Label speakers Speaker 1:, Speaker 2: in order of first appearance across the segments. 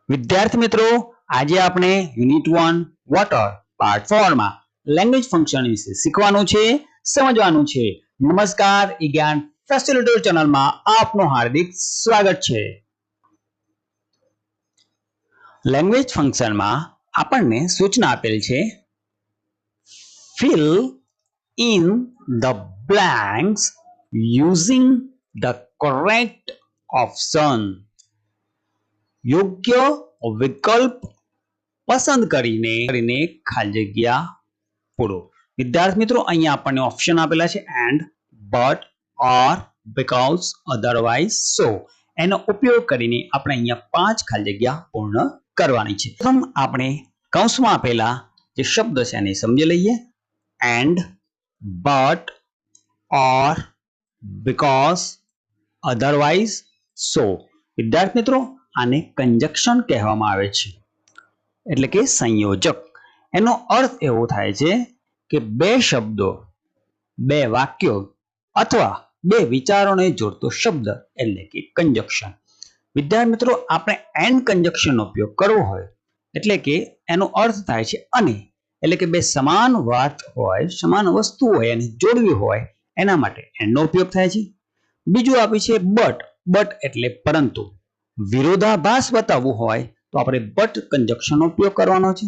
Speaker 1: વિદ્યાર્થી મિત્રો, આજે આપણે યુનિટ 1 વોટર પાર્ટ 4 માં લેંગ્વેજ ફંક્શન વિશે શીખવાનું છે, સમજવાનું છે. નમસ્કાર, જ્ઞાન ફેસિલિટેટર ચેનલમાં આપનું હાર્દિક સ્વાગત છે. લેંગ્વેજ ફંક્શનમાં આપણને સૂચના આપેલ છે fill in the blanks using the correct option. યોગ્ય વિકલ્પ પસંદ કરીને ખાલી જગ્યા પૂરો. વિદ્યાર્થી મિત્રો, અહીંયા આપણને ઓપ્શન આપેલા છે and, but, or, because, otherwise, so. એનો ઉપયોગ કરીને આપણે અહીંયા 5 ખાલી જગ્યા પૂર્ણ કરવાની છે. પ્રથમ આપણે કૌંસમાં આપેલા જે શબ્દ છે એને સમજી લઈએ. And, but, or, because, otherwise, so. વિદ્યાર્થી મિત્રો, આને કંજક્શન કહેવામાં આવે છે, એટલે કે સંયોજક. એનો અર્થ એવો થાય છે કે બે શબ્દો, બે વાક્યો અથવા બે વિચારોને જોડતો શબ્દ એટલે કે કંજક્શન. વિદ્યાર્થી મિત્રો, આપણે એન્ડ કંજક્શનનો ઉપયોગ કરવો હોય એટલે કે એનો અર્થ થાય છે અને, એટલે કે બે સમાન વાત હોય, સમાન વસ્તુ હોય અને જોડવી હોય એના માટે એન્ડનો ઉપયોગ થાય છે. બીજું આપ્યું છે બટ. બટ એટલે પરંતુ. વિરોધાભાસ બતાવવું હોય તો આપણે બટ કંજક્શનનો ઉપયોગ કરવાનો છે.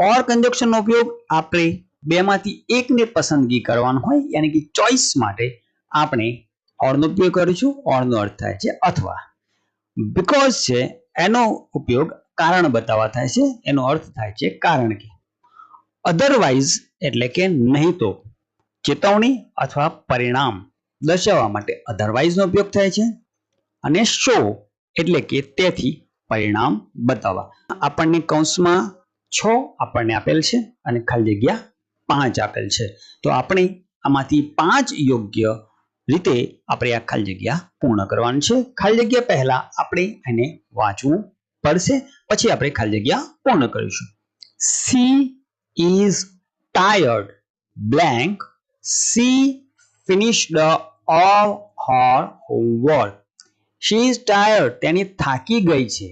Speaker 1: ઓર કંજક્શનનો ઉપયોગ આપણે બેમાંથી એકને પસંદગી કરવાનો હોય, યાની કે ચોઈસ માટે આપણે ઓરનો ઉપયોગ કરીશું. ઓરનો અર્થ થાય છે અથવા. બીકોઝ છે એનો ઉપયોગ કારણ બતાવવા થાય છે, એનો અર્થ થાય છે કારણ કે. અધરવાઇઝ એટલે કે નહીં તો, ચેતવણી અથવા પરિણામ દર્શાવવા માટે અધરવાઇઝ નો ઉપયોગ થાય છે. અને શો એટલે કે તેથી, પરિણામ બતાવવા. આપણને કૌંસમાં 6 આપણને આપેલ છે અને ખાલી જગ્યા 5 આપેલ છે. તો આપણે આમાંથી 5 યોગ્ય રીતે આપણે આ ખાલી જગ્યા પૂર્ણ કરવાની છે. ખાલી જગ્યા પહેલા આપણે એને વાંચવું પડશે, પછી આપણે ખાલી જગ્યા પૂર્ણ કરીશું. She is tired blank. She finished all her homework. She is tired. તેની થાકી ગઈ છે.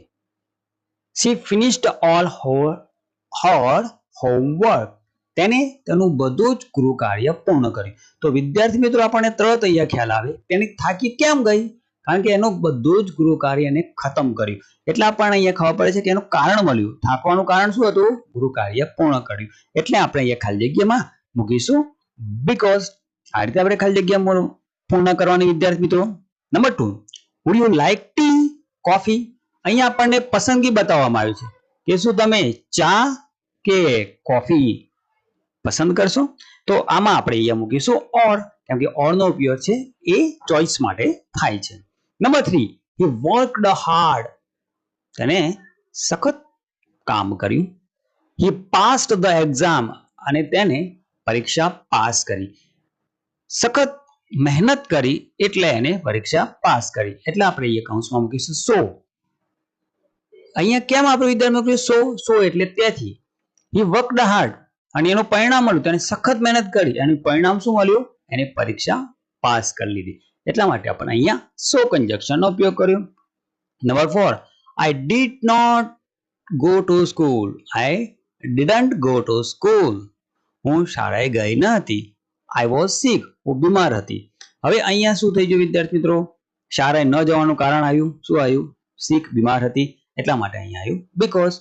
Speaker 1: She finished all her homework. તેને તેનું બધું જ ગૃહ કાર્ય પૂર્ણ કર્યું. તો વિદ્યાર્થી મિત્રો, આપણને તરત અહીંયા ખ્યાલ આવે તેની થાકી કેમ ગઈ? કારણ કે એનું બધું જ ગૃહ કાર્યને ખતમ કર્યું. એટલે આપણને અહીંયા ખબર પડે છે કે એનું કારણ મળ્યું. થાકવાનું કારણ શું હતું? ગૃહ કાર્ય પૂર્ણ કર્યું. એટલે આપણે અહીંયા ખાલી જગ્યામાં મૂકીશું બીકોઝ. આ રીતે આપણે ખાલી જગ્યા પૂર્ણ કરવાની. વિદ્યાર્થી મિત્રો, number 2, would you like tea, coffee? અહીંયા આપણને પસંદગી બતાવવામાં આવી છે કે શું તમે ચા કે કોફી પસંદ કરશો? તો આમાં આપણે અહીંયા મૂકીશું ઓર, કેમ કે ઓર નો ઉપયોગ છે એ ચોઈસ માટે થાય છે. Number 3, he worked hard. તેને સખત કામ કર્યું. he passed the exam. અને તેને પરીક્ષા પાસ કરી. સખત મહેનત કરી એટલે એને પરીક્ષા પાસ કરી. એટલે આપણે અહીંયા કૌંસમાં મૂકીશું સો. અહીંયા કેમ આપણે વિદ્યાર્થી મૂકીશું સો? એટલે તેથી. he worked hard અને એનું પરિણામ મળ્યું, તેને સખત મહેનત કરી અને પરિણામ શું મળ્યું? એને પરીક્ષા પાસ કરી લીધી. એટલા માટે આપણે અહીંયા સો કંજક્શનનો ઉપયોગ કર્યો. Number 4, I did not go to school. I didn't go to school. હું શાળાએ ગઈ ન હતી. I was sick. હું બીમાર હતી. હવે અહીંયા શું થઈ ગયું વિદ્યાર્થી મિત્રો? શાળાએ ન જવાનું કારણ આવ્યું. શું આવ્યું? sick, બીમાર હતી. એટલા માટે અહીંયા આવ્યું બીકોઝ.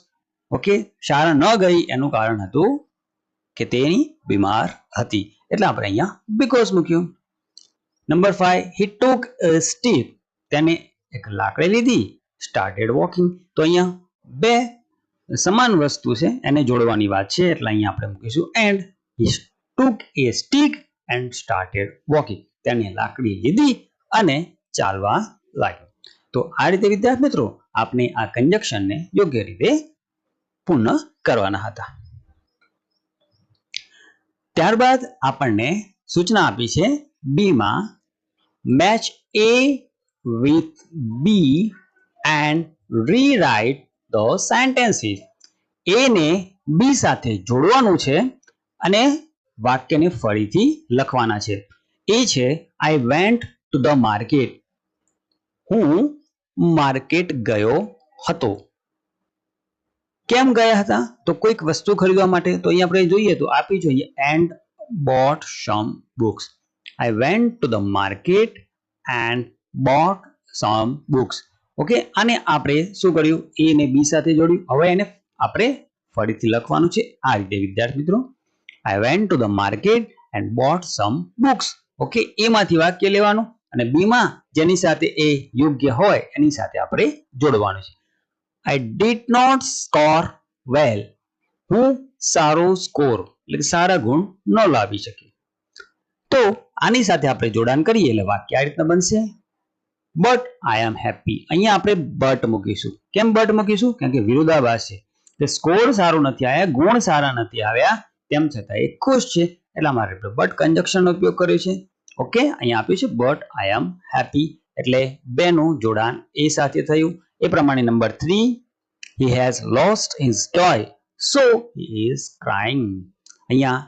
Speaker 1: ઓકે, શાળા ન ગઈ એનું કારણ હતું કે તેની બીમાર હતી. એટલે આપણે અહીંયા બીકોઝ મૂક્યું. Number 5, he took a stick. તેને એક લાકડી લીધી. started walking. તો અહીંયા બે સમાન વસ્તુ છે એને જોડવાની વાત છે, એટલે અહીંયા આપણે મૂકીશું and. he took a stick and started walking. તેને લાકડી લીધી અને ચાલવા લાગ્યો. તો આ રીતે વિદ્યાર્થી મિત્રો, આપણે આ કંજક્શનને યોગ્ય રીતે પૂર્ણ કરવાના હતા. ત્યારબાદ આપણને સૂચના આપી છે બી માં, match A with B and rewrite the sentences. A ને B સાથે જોડવાનું છે અને વાક્યને ફરીથી લખવાના છે. એ છે I went to the market. હું માર્કેટ ગયો હતો. કેમ ગયા હતા? તો કોઈક વસ્તુ ખરીદવા માટે. તો અહીંયા આપણે જોઈએ તો આપી જોઈએ and bought some books. I went to the market and bought some books. Okay, અને આપણે શું કર્યું? એ ને બી સાથે જોડ્યું. હવે એને આપણે ફરીથી લખવાનું છે આ રીતે વિદ્યાર્થી મિત્રો. I went to the market and bought some books. Okay, એમાંથી વાક્ય લેવાનું અને બી માં જેની સાથે એ યોગ્ય હોય એની સાથે આપણે જોડવાનું છે. I did not score well. હું સારો સ્કોર એટલે કે સારા ગુણ ન લાવી શકી. તો આની સાથે આપણે જોડાણ કરીએ એટલે વાક્ય આ રીતના બનશે. But I am happy. અહીંયા આપણે બટ મૂકીશું. કેમ બટ મૂકીશું? કારણ કે વિરોધાભાસ છે. કે સ્કોર સારો નથી આવ્યા, ગુણ સારા નથી આવ્યા, તેમ છતાં એ ખુશ છે, એટલા માટે આપણે બટ કન્જક્શનનો ઉપયોગ કર્યો છે. ઓકે, અહીંયા આપ્યું છે બટ આઈ એમ હેપી, એટલે બેનું જોડાણ એ સાથે થયું. એ પ્રમાણે number 3, he has lost his toy so he is crying. અહીંયા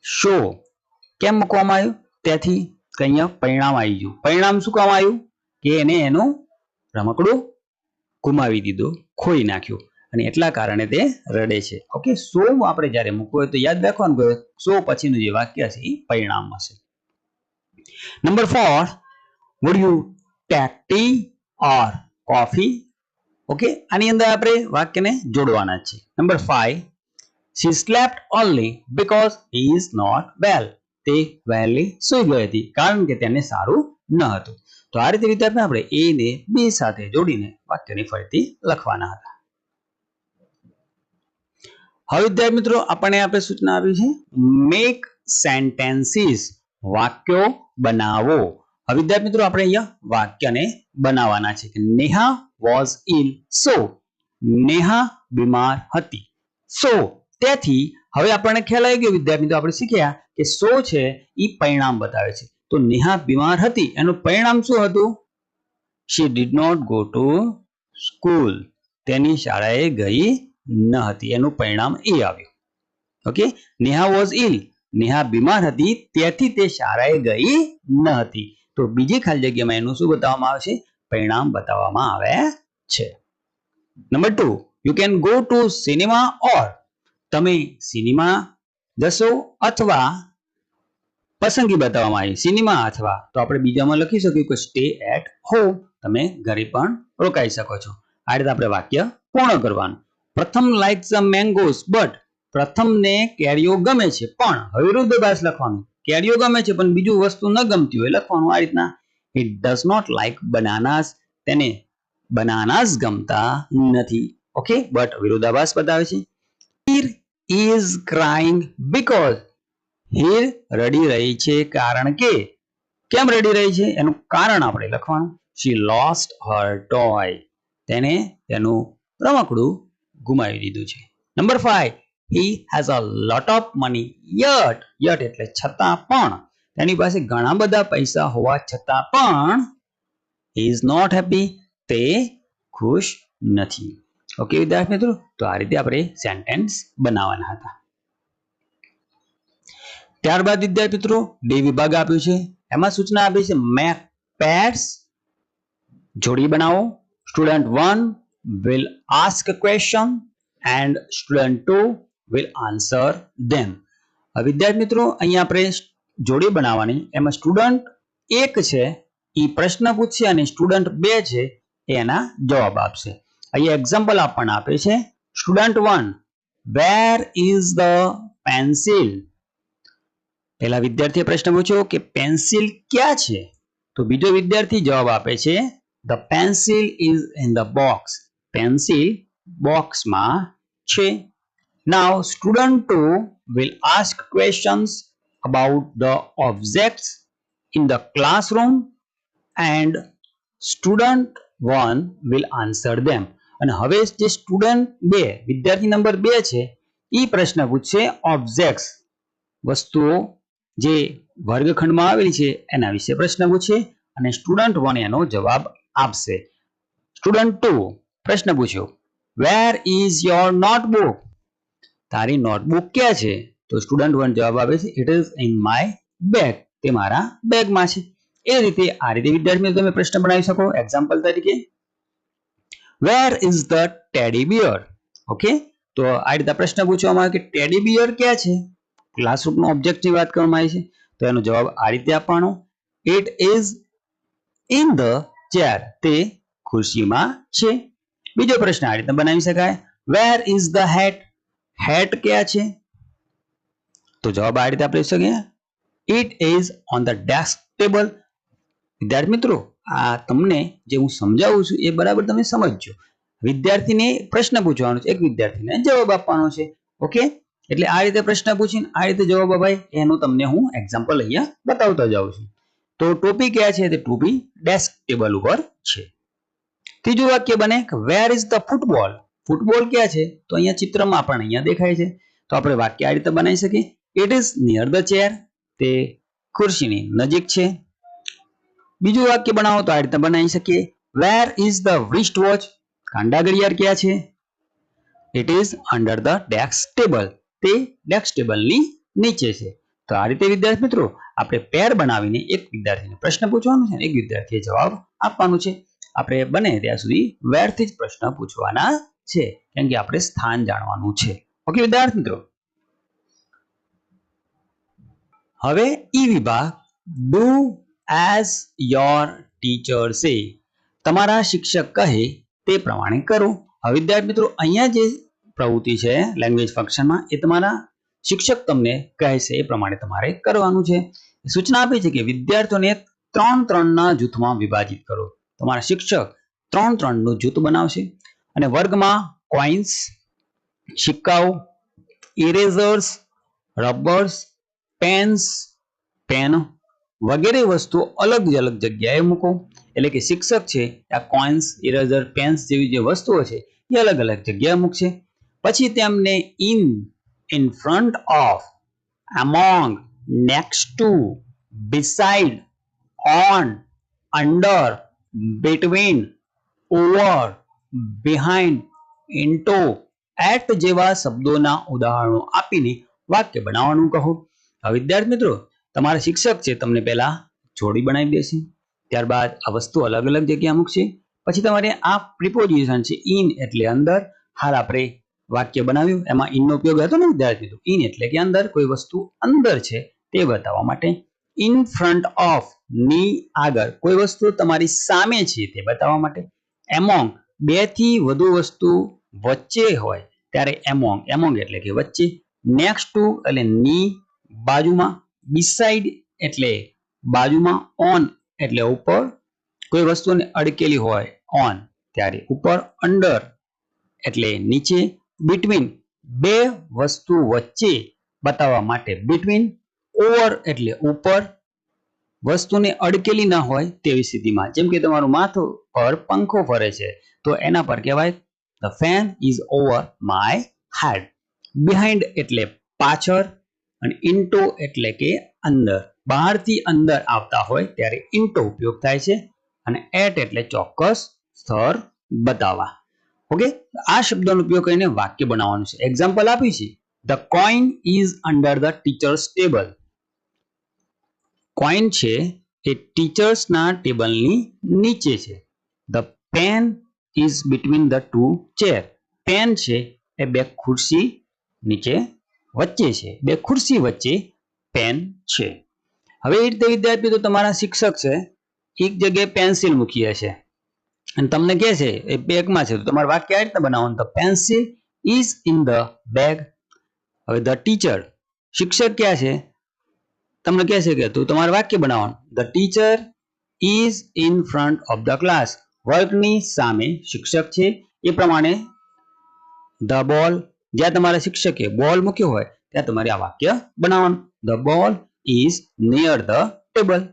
Speaker 1: શો કેમ મૂકવામાં આવ્યું? ત્યાંથી અહીંયા પરિણામ આવી ગયું. પરિણામ શું કામ આવ્યું? કે એને એનું રમકડું ગુમાવી દીધું, ખોઈ નાખ્યું, અને એટલા કારણે તે રડે છે. ઓકે, સો આપણે જ્યારે મૂકવું હોય તો યાદ રાખવાનું કે સો પછીનું જે વાક્ય છે એ પરિણામ હશે. Number 4, would you take tea or coffee? Okay, આની અંદર આપણે વાક્યને જોડવાના છે. Number 5, she slept only because he is not well. તે વહેલી સૂઈ ગઈ હતી કારણ કે તેને સારું ન હતું. તો આ રીતે વિદ્યાર્થી આપણે એ ને બી સાથે જોડીને વાક્યને ફરીથી લખવાના હતા. હવે વિદ્યાર્થી મિત્રો આપણને આપણે સૂચના આપી છે મેક સેન્ટેન્સીસ, વાક્યો બનાવો. હવે વિદ્યાર્થી મિત્રો આપણે અહીંયા વાક્યને બનાવવાના છે કે નેહા વોઝ ઇલ સો, નેહા બીમાર હતી. સો તેથી હવે આપણને ખ્યાલ આવી ગયો વિદ્યાર્થી મિત્રો, આપણે શીખ્યા કે સો છે એ પરિણામ બતાવે છે. તો નેહા બીમાર હતી એનું પરિણામ શું હતું? she did not go to school. તેની શાળાએ ગઈ ન હતી, એનું પરિણામ એ આવ્યું. ઓકે, નેહા વોઝ ઇલ, નેહા બીમાર હતી તેથી તે શાળાએ ગઈ ન હતી. તો બીજી ખાલી જગ્યામાં એનું શું બતાવવામાં આવે છે? પરિણામ બતાવવામાં આવે છે. Number 2, you can go to cinema or, તમે સિનેમા જશો અથવા પસંદગી બતાવવામાં આવી સિનેમા અથવા, તો આપણે બીજામાં લખી શકીએ કે સ્ટે એટ હોમ, તમે ઘરે પણ રોકાઈ શકો છો. આ રીતે આપણે વાક્ય પૂર્ણ કરવાનું. પ્રથમ લાઇક્સ ધ મેંગોસ બટ, પ્રથમને કેરીઓ ગમે છે પણ, હવે વિરુદ્ધાભાસ લખવાનું. કેરીઓ ગમે છે પણ બીજું વસ્તુ ન ગમતી હોય લખવાનું આ રીતના. It does not like bananas, તેને બનાનાસ ગમતા નથી. ઓકે, બટ વિરોધાભાસ બતાવે છે. Here is crying because, Heer રડી રહી છે કારણ કે, કેમ રડી રહી છે એનું કારણ આપણે લખવાનું. she lost her toy, તેને તેનું રમકડું ગુમાવી દીધું છે. Number 5, he has a lot of money yet, yet એટલે છતાં પણ, તેની પાસે ઘણા બધા પૈસા હોવા છતાં પણ he is not happy, તે ખુશ નથી. ઓકે વિદ્યાર્થી મિત્રો, તો આ રીતે આપણે સેન્ટેન્સ બનાવવાના હતા. ત્યારબાદ વિદ્યાર્થી મિત્રો ડી વિભાગ આપ્યું છે, એમાં સૂચના આપી છે મેક પેર્સ, જોડી બનાવો. Student 1 will ask a question and student 2 will answer them. વિદ્યાર્થી મિત્રો અહીંયા આપણે જોડી બનાવવાની, એમાં સ્ટુડન્ટ 1 છે એ પ્રશ્ન પૂછશે અને સ્ટુડન્ટ 2 છે એના જવાબ આપશે. અહીંયા એક્ઝામ્પલ આપણને આપે છે. Student 1, where is the pencil? પહેલા વિદ્યાર્થીએ પ્રશ્ન પૂછ્યો કે પેન્સિલ ક્યાં છે? તો બીજો વિદ્યાર્થી જવાબ આપે છે the pencil is in the box. Pencil બોક્સમાં છે. Now student 2 will ask questions about the objects in the classroom and student 1 will answer them. અને હવે જે સ્ટુડન્ટ 2 વિદ્યાર્થી નંબર 2 છે એ પ્રશ્ન પૂછશે ઓબ્જેક્ટ્સ, વસ્તુઓ જે વર્ગખંડમાં આવેલી છે એના વિશે પ્રશ્ન પૂછે અને સ્ટુડન્ટ 1 એનો જવાબ આપશે. સ્ટુડન્ટ 2 પ્રશ્ન પૂછ્યો વેર ઇઝ યોર નોટબુક? તારી નોટબુક ક્યાં છે? તો સ્ટુડન્ટ 1 જવાબ આપે છે it is in my bag, તે મારા બેગમાં છે. એ રીતે આ રીતે વિદ્યાર્થી મિત્રો તમે પ્રશ્ન બનાવી શકો. એક્ઝામ્પલ તરીકે વેર is the teddy beer? Okay, તો આ રીતે પ્રશ્ન પૂછવામાં આવે કે ટેડી બિયર ક્યાં છે, ક્લાસરૂમનો ઓબ્જેક્ટની વાત કરવામાં આવી છે, તો એનો જવાબ આ રીતે આપવાનો, it is in the chair, તે ખુરશીમાં છે. બીજો પ્રશ્ન આ રીતે બનાવી શકાય, where is the hat, hat ક્યાં છે, તો જવાબ આ રીતે આપણે શકીએ, it is on the desk table. વિદ્યાર્થી મિત્રો, આ તમને જે હું સમજાવું છું એ બરાબર તમે સમજજો. વિદ્યાર્થીને પ્રશ્ન પૂછવાનો છે, એક વિદ્યાર્થીને જવાબ આપવાનો છે. ઓકે, એટલે આ રીતે પ્રશ્ન પૂછીને આ રીતે જવાબ અપાય, એનું તમને હું એક્ઝામ્પલ અહીંયા બતાવતો જાઉં છું. તો ટોપી ક્યાં છે, તે ટોપી ડેસ્ક ટેબલ ઉપર છે. ત્રીજું વાક્ય બને વેર ઇઝ ધ ફૂટબોલ, ફૂટબોલ ક્યાં છે, તો અહીંયા ચિત્રમાં પણ અહીંયા દેખાય છે, તો આપણે વાક્ય આ રીતે બનાવી શકીએ, it is near the chair, તે ખુરશીની નજીક છે. બીજું વાક્ય બનાવો તો આ રીતે બનાવી શકીએ, વેર ઇઝ ધ રિસ્ટ વોચ, કાંડા ઘડિયાળ ક્યાં છે, it is under the desk table, તે ડેસ્ક ટેબલની નીચે છે. તો આ રીતે વિદ્યાર્થી મિત્રો આપણે પેર બનાવીને એક વિદ્યાર્થીને પ્રશ્ન પૂછવાનો છે, એક વિદ્યાર્થીએ જવાબ આપવાનો છે. આપણે બને ત્યાં સુધી વેરથી જ પ્રશ્ન પૂછવાના છે, કેમ કે આપણે સ્થાન જાણવાનું છે. ઓકે વિદ્યાર્થી મિત્રો, હવે ઈ વિભાગ ડુ એઝ યોર ટીચર સે, તમારા શિક્ષક કહે તે પ્રમાણે કરો. હવે વિદ્યાર્થી મિત્રો અહીંયા જે પ્રવૃત્તિ છે લેંગ્વેજ ફંક્શનમાં, એ તમારા શિક્ષક તમને કહે છે એ પ્રમાણે તમારે કરવાનું છે. સૂચના આપી છે કે વિદ્યાર્થીઓને 3-3 ના જૂથમાં વિભાજિત કરો. તમારા શિક્ષક 3-3 નું જૂથ બનાવશે અને વર્ગમાં કોઇન્સ, સિક્કાઓ, ઇરેઝર્સ, રબર્સ, પેન્સ, પેન વગેરે વસ્તુઓ અલગ અલગ જગ્યાએ મૂકો. એટલે કે શિક્ષક છે આ કોઇન્સ, ઇરેઝર, પેન્સ જેવી જે વસ્તુઓ છે એ અલગ અલગ જગ્યાએ મૂકશે. પછી તેમને in front of, among, next to, beside, on, under, between, over, behind, into, at જેવા શબ્દોના ઉદાહરણો આપીને વાક્ય બનાવવાનું કહો. હવે વિદ્યાર્થી મિત્રો, તમારા શિક્ષક છે તમને પહેલા જોડી બનાવી દેશે, ત્યારબાદ આ વસ્તુ અલગ અલગ જગ્યાએ મૂકશે. પછી તમારે આ પ્રિપોઝિશન છે, ઇન એટલે અંદર, હાલ આપણે વાક્ય બનાવ્યું એમાં ઇન નો ઉપયોગ હતો ને વિદ્યાર્થી મિત્રો, ઇન એટલે કે અંદર, કોઈ વસ્તુ અંદર છે તે બતાવવા માટે. ઇન ફ્રન્ટ ઓફ, ની આગળ, કોઈ વસ્તુ તમારી સામે છે તે બતાવવા માટે. એમોંગ, 2 થી વધુ વસ્તુ વચ્ચે હોય ત્યારે એમોંગ એટલે કે વચ્ચે. નેક્સ્ટ ટુ એટલે ની બાજુમાં, બિસાઇડ એટલે બાજુમાં, ઓન એટલે ઉપર, કોઈ વસ્તુને અડકેલી હોય ઓન ત્યારે ઉપર, અંડર એટલે નીચે, બિટવીન 2 વસ્તુ વચ્ચે બતાવવા માટે બિટવીન, ઓવર એટલે ઉપર, વસ્તુને અડકેલી ના હોય તેવી સ્થિતિમાં, જેમ કે તમારું માથું પર પંખો ફરે છે તો એના પર કહેવાય the fan is over my head. behind એટલે પાછળ અને into એટલે કે અંદર, બહારથી અંદર આવતા હોય ત્યારે into ઉપયોગ થાય છે અને at એટલે ચોક્કસ સ્તર બતાવવા. ઓકે, આ શબ્દોનો ઉપયોગ કરીને વાક્ય બનાવવાનું છે. એક્ઝામ્પલ આપ્યું છે, the coin is under the teacher's table. Coin છે એ ટીચર્સના ટેબલની નીચે છે. the pen is between the two chair. Pen છે એ 2 ખુરશી નીચે વચ્ચે છે, 2 ખુરશી વચ્ચે પેન છે. હવે એ રીતે વિદ્યાર્થી તો તમારા શિક્ષક છે એક જગ્યાએ પેન્સિલ મૂકી હશે અને તમને કહે છે એ બેગમાં છે, તો તમારે વાક્ય આ રીતે બનાવવાનું, the pencil is in the bag. હવે the teacher, શિક્ષક ક્યાં છે, તમને કહે છે કે તું તમારે વાક્ય બનાવવાનું, the teacher is in front of the class. વર્ગની સામે શિક્ષક છે એ પ્રમાણે the ball, જ્યાં તમારા શિક્ષકે બોલ મૂક્યો હોય ત્યાં તમારે આ વાક્ય બનાવવાનું, the ball is near the table.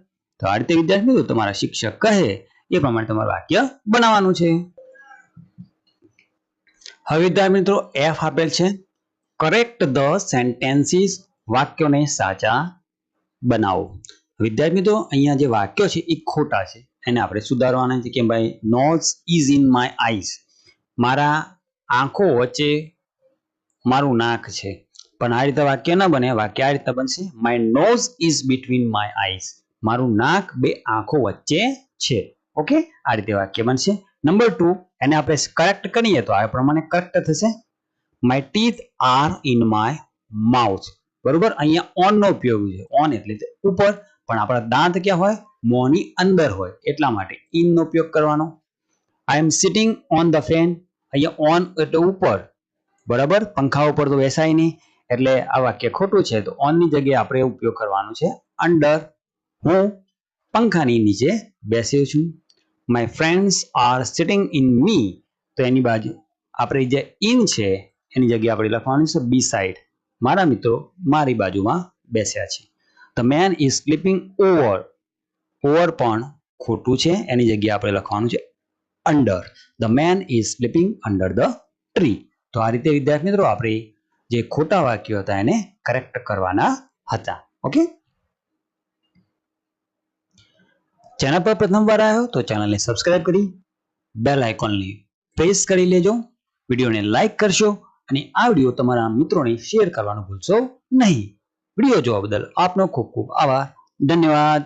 Speaker 1: તો આ રીતે વિદ્યાર્થી મિત્રો તમારા શિક્ષક કહે એ પ્રમાણે તમારું વાક્ય બનાવવાનું છે. હવે વિદ્યાર્થી મિત્રો F આપેલ છે, કરેક્ટ ધ સેન્ટેન્સીસ, વાક્યોને સાચા બનાવો. વિદ્યાર્થી મિત્રો અહીંયા જે વાક્યો છે એ ખોટા છે, એને આપણે સુધારવાના છે કે ભાઈ nose is in my eyes, મારા આંખો વચ્ચે મારું નાક છે, પણ આ રીતે વાક્ય ન બને. વાક્ય આ રીતે બનશે, my nose is between my eyes, મારું નાક 2 આંખો વચ્ચે છે. ઓકે, આ રીતે વાક્ય બનશે. નંબર 2, એને આપણે કરેક્ટ કરીએ તો આ પ્રમાણે કરેક્ટ થશે, my teeth are in my mouth. બરોબર, અહીંયા ઓન નો ઉપયોગ છે. ઓન એટલે ઉપર, પણ આપણા દાંત ક્યાં હોય? મોંની અંદર હોય, એટલા માટે ઇન નો ઉપયોગ કરવાનો. આઈ એમ સિટિંગ ઓન ધ ફેન. અહીંયા ઓન એટલે ઉપર, બરાબર, પંખા ઉપર તો બેસાય નહીં, એટલે આ વાક્ય ખોટું છે. તો ઓન ની જગ્યાએ આપણે ઉપયોગ કરવાનો છે અંડર. હું પંખાની નીચે બેસ્યો છું. My friends are sitting in મી. તો એની બાજુ આપણે જે ઇન છે એની જગ્યાએ આપણે લખવાનું છે બી સાઈડ. મારા મિત્રો મારી બાજુમાં બેસ્યા છે. The main is sleeping over. Over પણ ખોટું છે, એની જગ્યાએ આપણે લખવાનું છે under. The main is sleeping under the tree. તો આ રીતે વિદ્યાર્થી મિત્રો આપણે જે ખોટા વાક્યો હતા એને કરેક્ટ કરવાના હતા. ઓકે, ચેનલ પર પ્રથમવાર આવ્યો તો ચેનલને સબસ્ક્રાઇબ કરી બેલ આઇકોનને પ્રેસ કરી લેજો. વિડીયોને લાઈક કરશો અને આ વિડીયો તમારા મિત્રોને શેર કરવાનું ભૂલશો નહીં. વિડીયો જોવા બદલ આપનો ખૂબ ખૂબ આભાર. ધન્યવાદ.